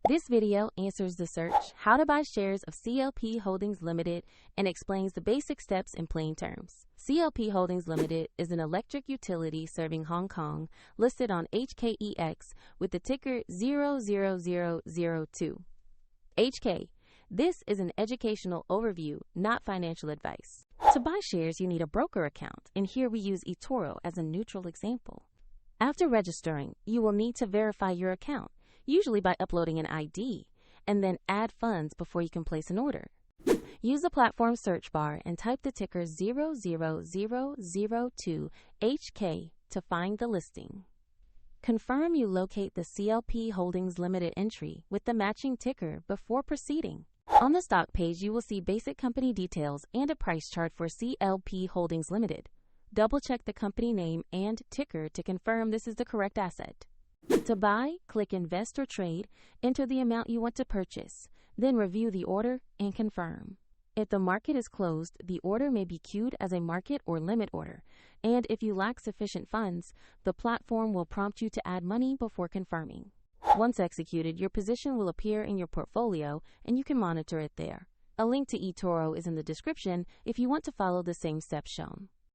This video answers the search, how to buy shares of CLP Holdings Ltd, and explains the basic steps in plain terms. CLP Holdings Ltd is an electric utility serving Hong Kong, listed on HKEX with the ticker 00002. HK. This is an educational overview, not financial advice. To buy shares, you need a broker account, and here we use eToro as a neutral example. After registering, you will need to verify your account, usually by uploading an ID, and then add funds before you can place an order. Use the platform search bar and type the ticker 00002 HK to find the listing. Confirm you locate the CLP Holdings Ltd entry with the matching ticker before proceeding. On the stock page, you will see basic company details and a price chart for CLP Holdings Ltd. Double-check the company name and ticker to confirm this is the correct asset. To buy, click Invest or Trade, enter the amount you want to purchase, then review the order and confirm. If the market is closed, the order may be queued as a market or limit order, and if you lack sufficient funds, the platform will prompt you to add money before confirming. Once executed, your position will appear in your portfolio and you can monitor it there. A link to eToro is in the description if you want to follow the same steps shown.